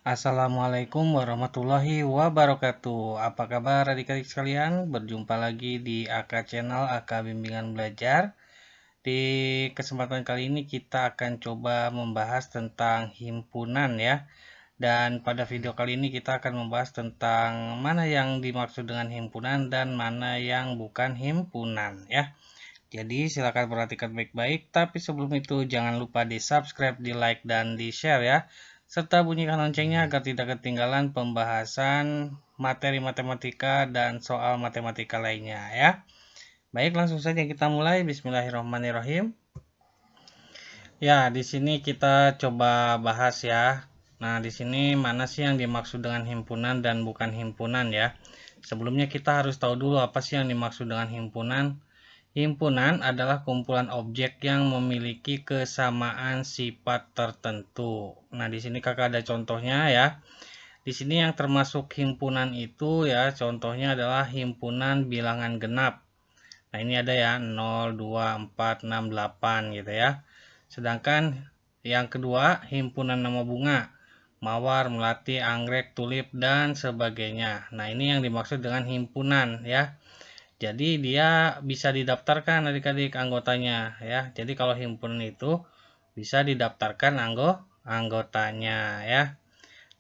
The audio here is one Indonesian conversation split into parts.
Assalamualaikum warahmatullahi wabarakatuh. Apa kabar adik-adik sekalian? Berjumpa lagi di AK Channel AK Bimbingan Belajar. Di kesempatan kali ini kita akan coba membahas tentang himpunan ya. Dan pada video kali ini kita akan membahas tentang mana yang dimaksud dengan himpunan dan mana yang bukan himpunan ya. Jadi silakan perhatikan baik-baik, tapi sebelum itu jangan lupa di subscribe, di like, dan di share ya. Serta bunyikan loncengnya agar tidak ketinggalan pembahasan materi matematika dan soal matematika lainnya ya. Baik, langsung saja kita mulai. Bismillahirrahmanirrahim. Ya, di sini kita coba bahas ya. Nah, di sini mana sih yang dimaksud dengan himpunan dan bukan himpunan ya. Sebelumnya kita harus tahu dulu apa sih yang dimaksud dengan himpunan. Himpunan adalah kumpulan objek yang memiliki kesamaan sifat tertentu. Nah, di sini Kakak ada contohnya ya. Di sini yang termasuk himpunan itu ya, contohnya adalah himpunan bilangan genap. Nah, ini ada ya 0, 2, 4, 6, 8 gitu ya. Sedangkan yang kedua, himpunan nama bunga. Mawar, melati, anggrek, tulip, dan sebagainya. Nah, ini yang dimaksud dengan himpunan ya. Jadi dia bisa didaftarkan adik-adik anggotanya ya. Jadi kalau himpunan itu bisa didaftarkan anggotanya ya.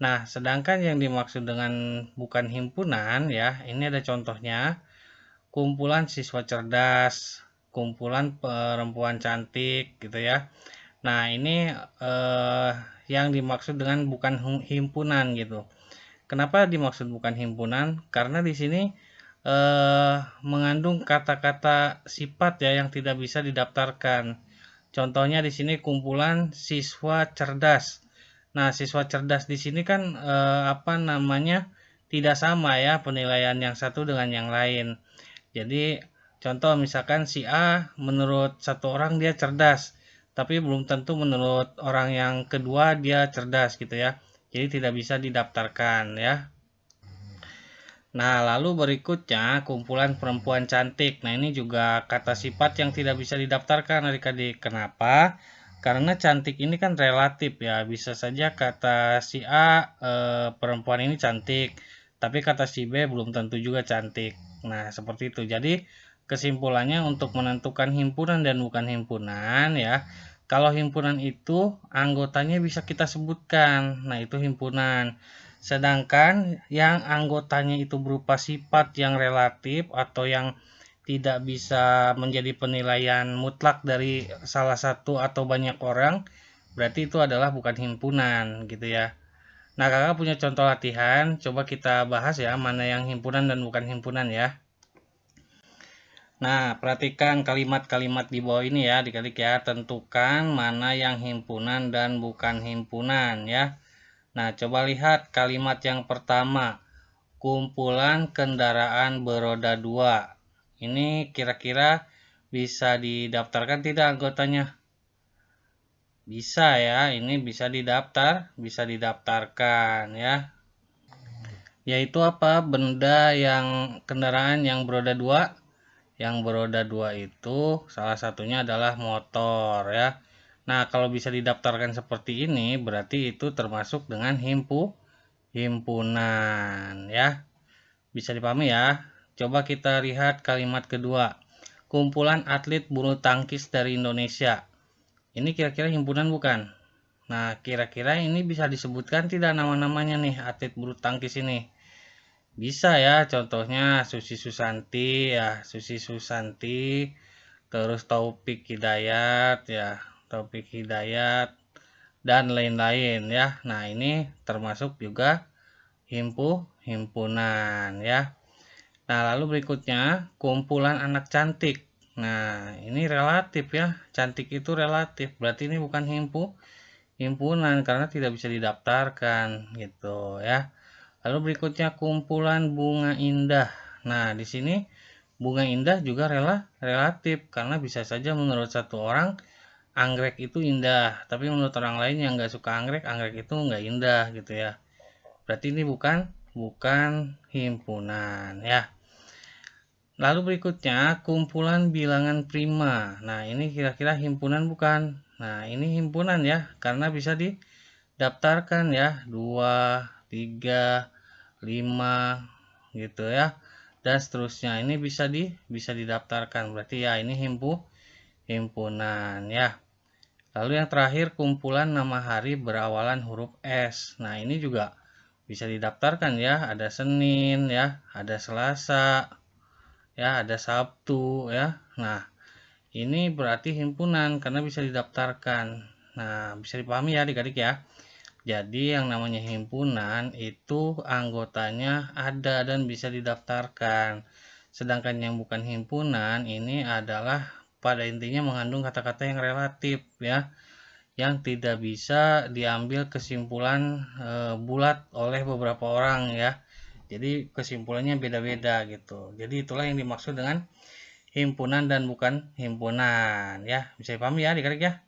Nah, sedangkan yang dimaksud dengan bukan himpunan ya, ini ada contohnya. Kumpulan siswa cerdas, kumpulan perempuan cantik gitu ya. Nah, ini yang dimaksud dengan bukan himpunan gitu. Kenapa dimaksud bukan himpunan? Karena di sini mengandung kata-kata sifat ya yang tidak bisa didaftarkan. Contohnya di sini kumpulan siswa cerdas. Nah, siswa cerdas di sini kan apa namanya tidak sama ya penilaian yang satu dengan yang lain. Jadi contoh misalkan si A menurut satu orang dia cerdas, tapi belum tentu menurut orang yang kedua dia cerdas gitu ya. Jadi tidak bisa didaftarkan ya. Nah, lalu berikutnya kumpulan perempuan cantik. Nah, ini juga kata sifat yang tidak bisa didaftarkan adik-adik. Kenapa? Karena cantik ini kan relatif ya. Bisa saja kata si A perempuan ini cantik, tapi kata si B belum tentu juga cantik. Nah, seperti itu. Jadi, kesimpulannya untuk menentukan himpunan dan bukan himpunan ya. Kalau himpunan itu anggotanya bisa kita sebutkan. Nah, itu himpunan. Sedangkan yang anggotanya itu berupa sifat yang relatif atau yang tidak bisa menjadi penilaian mutlak dari salah satu atau banyak orang, berarti itu adalah bukan himpunan gitu ya. Nah, kakak punya contoh latihan, coba kita bahas ya mana yang himpunan dan bukan himpunan ya. Nah, perhatikan kalimat-kalimat di bawah ini ya, adik-adik ya. Tentukan mana yang himpunan dan bukan himpunan ya. Nah, coba lihat kalimat yang pertama. Kumpulan kendaraan beroda 2. Ini kira-kira bisa didaftarkan tidak anggotanya? Bisa ya, ini bisa didaftarkan ya. Yaitu apa? Benda yang kendaraan yang beroda 2. Yang beroda 2 itu salah satunya adalah motor ya. Nah, kalau bisa didaftarkan seperti ini berarti itu termasuk dengan himpunan ya. Bisa dipahami ya. Coba kita lihat kalimat kedua. Kumpulan atlet bulu tangkis dari Indonesia. Ini kira-kira himpunan bukan? Nah, kira-kira ini bisa disebutkan tidak nama-namanya nih atlet bulu tangkis ini? Bisa ya, contohnya Susi Susanti ya, Susi Susanti, terus Taufik Hidayat ya, Taufik Hidayat dan lain-lain ya. Nah, ini termasuk juga himpunan ya. Nah, lalu berikutnya kumpulan anak cantik. Nah, ini relatif ya. Cantik itu relatif. Berarti ini bukan himpunan karena tidak bisa didaftarkan gitu ya. Lalu berikutnya kumpulan bunga indah. Nah, di sini bunga indah juga relatif karena bisa saja menurut satu orang anggrek itu indah, tapi menurut orang lain yang nggak suka anggrek, anggrek itu nggak indah gitu ya. Berarti ini bukan himpunan ya. Lalu berikutnya kumpulan bilangan prima. Nah, ini kira-kira himpunan bukan? Nah, ini himpunan ya, karena bisa daftarkan ya, 2, 3, 5 gitu ya. Dan seterusnya ini bisa didaftarkan. Berarti ya ini himpunan ya. Lalu yang terakhir kumpulan nama hari berawalan huruf S. Nah, ini juga bisa didaftarkan ya. Ada Senin ya, ada Selasa, ya, ada Sabtu ya. Nah, ini berarti himpunan karena bisa didaftarkan. Nah, bisa dipahami ya adik-adik ya. Jadi yang namanya himpunan itu anggotanya ada dan bisa didaftarkan. Sedangkan yang bukan himpunan ini adalah pada intinya mengandung kata-kata yang relatif ya, yang tidak bisa diambil kesimpulan bulat oleh beberapa orang ya. Jadi kesimpulannya beda-beda gitu. Jadi itulah yang dimaksud dengan himpunan dan bukan himpunan ya. Bisa dipahami ya adik-adik ya.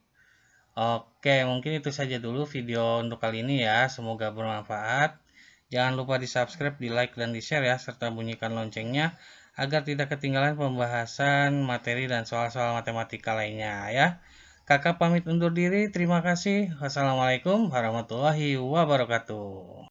Oke, mungkin itu saja dulu video untuk kali ini ya. Semoga bermanfaat. Jangan lupa di subscribe, di like, dan di share ya. Serta bunyikan loncengnya agar tidak ketinggalan pembahasan materi dan soal-soal matematika lainnya ya. Kakak pamit undur diri. Terima kasih. Wassalamualaikum warahmatullahi wabarakatuh.